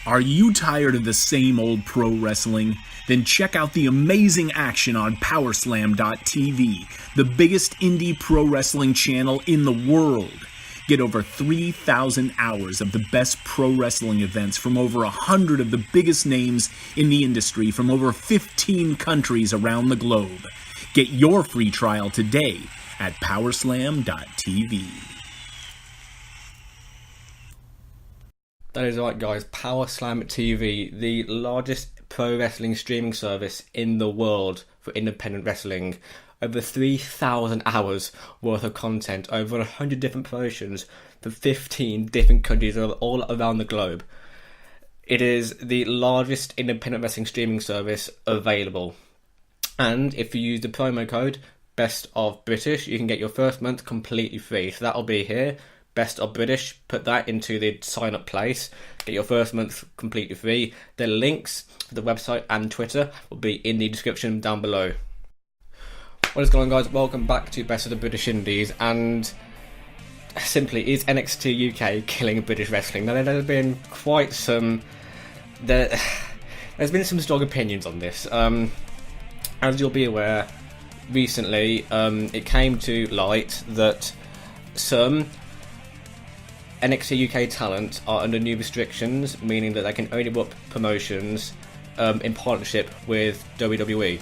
Are you tired of the same old pro wrestling? Then check out the amazing action on Powerslam.tv, the biggest indie pro wrestling channel in the world. Get over 3,000 hours of the best pro wrestling events from over 100 of the biggest names in the industry from over 15 countries around the globe. Get your free trial today at Powerslam.tv. That is right, guys. Powerslam TV, the largest pro wrestling streaming service in the world for independent wrestling. Over 3,000 hours worth of content, over 100 different promotions for 15 different countries all around the globe. It is the largest independent wrestling streaming service available. And if you use the promo code BESTOFBRITISH, you can get your first month completely free. So that'll be here. Best of British, put that into the sign up place, get your first month completely free. The links for the website and Twitter will be in the description down below. What is going on, guys? Welcome back to Best of the British Indies, and simply, is NXT UK killing British wrestling? Now, there's been quite some there's been some strong opinions on this. As you'll be aware, recently it came to light that some NXT UK talent are under new restrictions, meaning that they can only book promotions in partnership with WWE,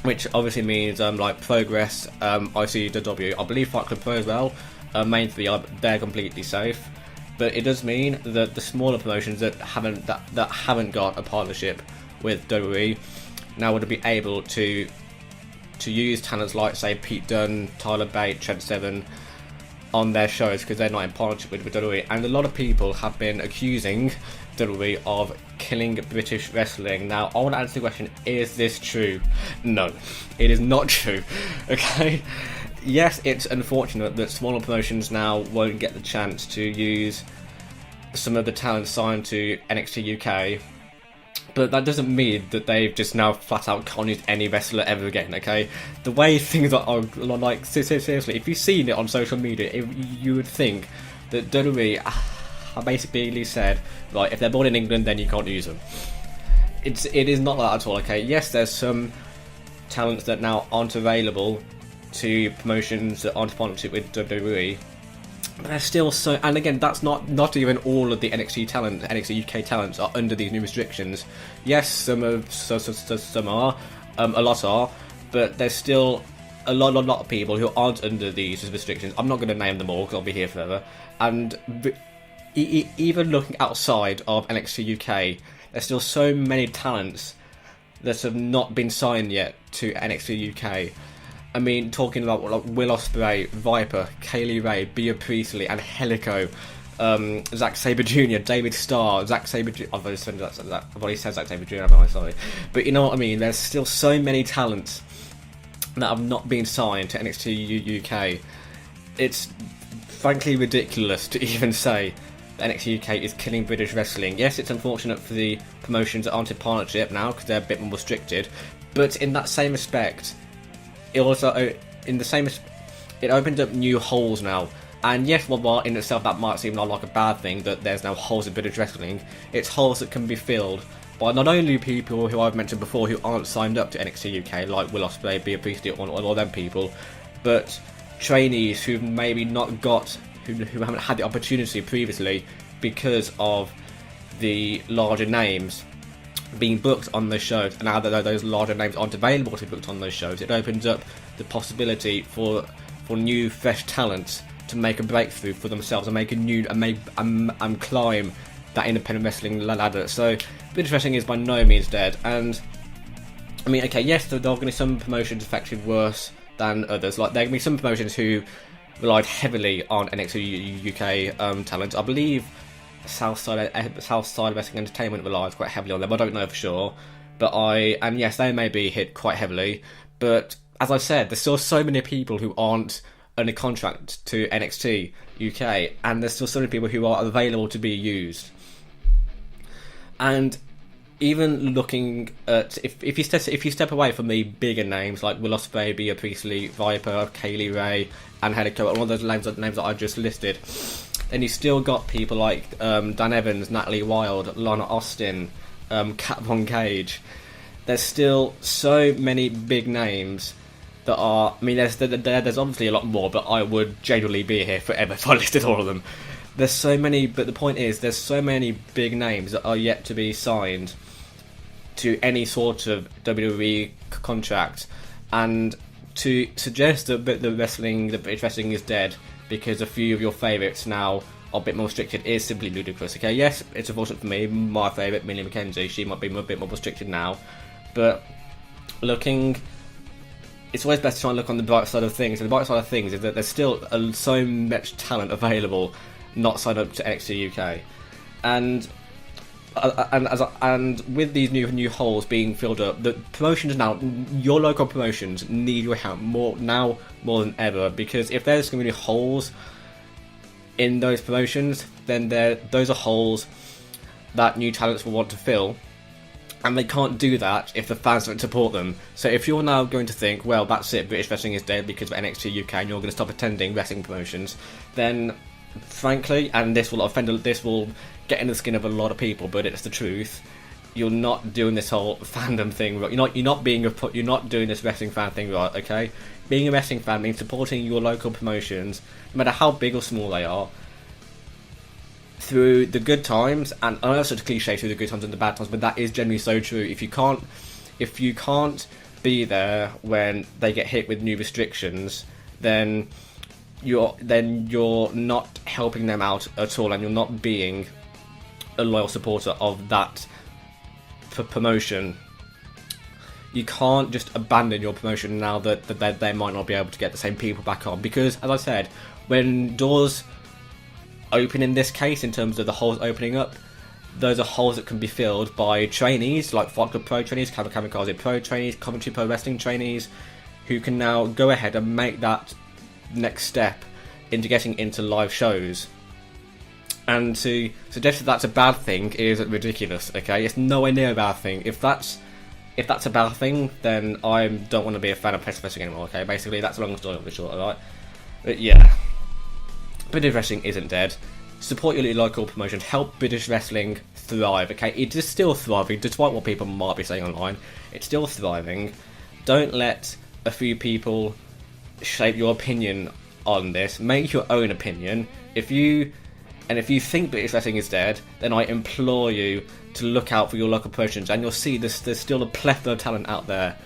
which obviously means like Progress, ICW, I believe Fight Club Pro as well. Main three they're completely safe, but it does mean that the smaller promotions that haven't got a partnership with WWE now would be able to use talents like, say, Pete Dunne, Tyler Bate, Trent Seven on their shows because they're not in partnership with WWE. And a lot of people have been accusing WWE of killing British wrestling. Now, I want to answer the question, is this true? No, it is not true. Okay? Yes, it's unfortunate that smaller promotions now won't get the chance to use some of the talent signed to NXT UK, but that doesn't mean that they've just now flat out can't use any wrestler ever again, okay? The way things are like, seriously, if you've seen it on social media, you would think that WWE have basically said, right, if they're born in England, then you can't use them. It is not that at all, okay? Yes, there's some talents that now aren't available to promotions that aren't in partnership with WWE, but there's still so, and again, that's not even all of the NXT UK talents are under these new restrictions. Yes, some are, a lot are, but there's still a lot of people who aren't under these restrictions. I'm not going to name them all because I'll be here forever. And even looking outside of NXT UK, there's still so many talents that have not been signed yet to NXT UK. I mean, talking about like Will Ospreay, Viper, Kaylee Ray, Bea Priestley, and Helico, Zack Sabre Jr., David Starr, Zack Sabre Jr. I've already said Zack Sabre Jr., haven't I? Sorry. But you know what I mean? There's still so many talents that have not been signed to NXT UK. It's frankly ridiculous to even say that NXT UK is killing British wrestling. Yes, it's unfortunate for the promotions that aren't in partnership now because they're a bit more restricted, but in that same respect, it also, it opens up new holes now. And yes, while in itself that might seem like a bad thing, that there's now holes in British wrestling, it's holes that can be filled by not only people who I've mentioned before who aren't signed up to NXT UK, like Will Ospreay, Bea Priestley, or all them people, but trainees who've maybe not got, who haven't had the opportunity previously because of the larger names being booked on those shows, and now that those larger names aren't available to be booked on those shows, it opens up the possibility for new fresh talent to make a breakthrough for themselves and make a new and climb that independent wrestling ladder. So British wrestling is by no means dead, and I mean, okay, yes, there are going to be some promotions affected worse than others. Like, there are going to be some promotions who relied heavily on NXT UK talent. I believe Southside Wrestling Entertainment relies quite heavily on them. I don't know for sure, and yes, they may be hit quite heavily. But as I said, there's still so many people who aren't under contract to NXT UK, and there's still so many people who are available to be used. And even looking at if you step away from the bigger names like Will Ospreay, Bea Priestley, Viper, Kaylee Ray, and Helico, and all those names that I just listed, then you still got people like Dan Evans, Natalie Wilde, Lana Austin, Kat Von Cage. There's still so many big names that are... I mean, there's obviously a lot more, but I would genuinely be here forever if I listed all of them. There's so many, but the point is, there's so many big names that are yet to be signed to any sort of WWE contract, and to suggest that the British wrestling is dead because a few of your favourites now are a bit more restricted is simply ludicrous. Okay, yes, it's unfortunate for me. My favourite, Millie McKenzie, she might be a bit more restricted now, but it's always best to try and look on the bright side of things. And the bright side of things is that there's still so much talent available not signed up to NXT UK, and with these new holes being filled up, the promotions now, your local promotions need your help more than ever, because if there's going to be holes in those promotions, then those are holes that new talents will want to fill, and they can't do that if the fans don't support them. So if you're now going to think, well, that's it, British wrestling is dead because of NXT UK, and you're going to stop attending wrestling promotions, then frankly, and this will get in the skin of a lot of people, but it's the truth, you're not doing this whole fandom thing right. You're not doing this wrestling fan thing right, okay? Being a wrestling fan means supporting your local promotions, no matter how big or small they are, through the good times, and I know it's such a cliche, through the good times and the bad times, but that is generally so true. If you can't be there when they get hit with new restrictions, then you're not helping them out at all, and you're not being a loyal supporter of that promotion. You can't just abandon your promotion now that they might not be able to get the same people back on, because, as I said, when doors open in this case, in terms of the holes opening up, those are holes that can be filled by trainees like Fight Club Pro trainees, Kamikaze Pro trainees, Coventry Pro Wrestling trainees, who can now go ahead and make that next step into getting into live shows. And to suggest that that's a bad thing is ridiculous. Okay, it's nowhere near a bad thing. If that's a bad thing, then I don't want to be a fan of British wrestling anymore. Okay, basically that's a long story of the short. Alright, but yeah, British wrestling isn't dead. Support your local promotion. Help British wrestling thrive. Okay, it is still thriving, despite what people might be saying online. It's still thriving. Don't let a few people shape your opinion on this. Make your own opinion. If you think British wrestling is dead, then I implore you to look out for your local promotions, and you'll see there's still a plethora of talent out there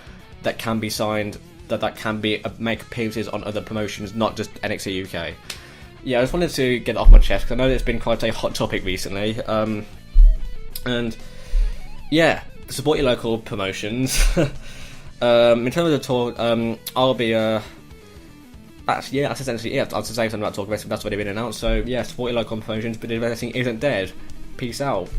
that can be signed, that can be make appearances on other promotions, not just NXT UK. Yeah, I just wanted to get it off my chest because I know it's been quite a hot topic recently. And yeah, support your local promotions. In terms of the talk, I'll be that's essentially it. I'll say something about talk wrestling. That's already been announced. So yeah, support your local promotions, but wrestling isn't dead. Peace out.